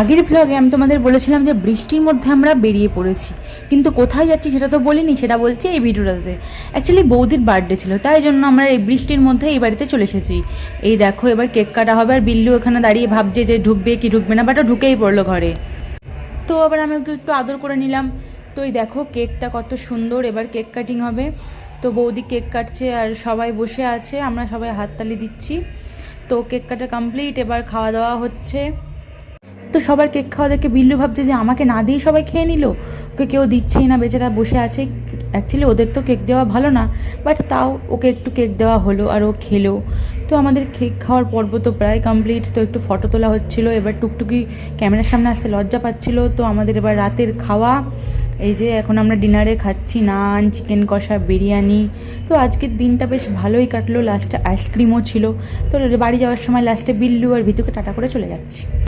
আগের ভ্লগে আমি তোমাদের বলেছিলাম যে বৃষ্টির মধ্যে আমরা বেরিয়ে পড়েছি, কিন্তু কোথায় যাচ্ছি সেটা তো বলিনি, সেটা বলছি এই ভিডিওটাতে। অ্যাকচুয়ালি বৌদির বার্থডে ছিল, তাই জন্য আমরা এই বৃষ্টির মধ্যে এই বাড়িতে চলে এসেছি। এই দেখো এবার কেক কাটা হবে, আর বিল্লু ওখানে দাঁড়িয়ে ভাবছে যে ঢুকবে কি ঢুকবে না, বাট ও ঢুকেই পড়লো ঘরে। তো আবার আমি ওকে একটু আদর করে নিলাম। তো এই দেখো কেকটা কত সুন্দর, এবার কেক কাটিং হবে। তো বৌদি কেক কাটছে আর সবাই বসে আছে, আমরা সবাই হাততালি দিচ্ছি। তো কেক কাটা কমপ্লিট, এবার খাওয়া দাওয়া হচ্ছে। তো সবার কেক খাওয়া দেখে বিল্লু ভাবছে যে আমাকে না দিয়েই সবাই খেয়ে নিল, ওকে কেউ দিচ্ছেই না, বেচারা বসে আছে। অ্যাকচুয়ালি ওদের তো কেক দেওয়া ভালো না, বাট তাও ওকে একটু কেক দেওয়া হলো আর ও খেলো। তো আমাদের কেক খাওয়ার পর্ব তো প্রায় কমপ্লিট। তো একটু ফটো তোলা হচ্ছিলো, এবার টুকটুকি ক্যামেরার সামনে আসতে লজ্জা পাচ্ছিল। তো আমাদের এবার রাতের খাওয়া, এই যে এখন আমরা ডিনারে খাচ্ছি নান, চিকেন কষা, বিরিয়ানি। তো আজকের দিনটা বেশ ভালোই কাটলো, লাস্টে আইসক্রিমও ছিল। তো বাড়ি যাওয়ার সময় লাস্টে বিল্লু আর ভিতুকে টাটা করে চলে যাচ্ছি।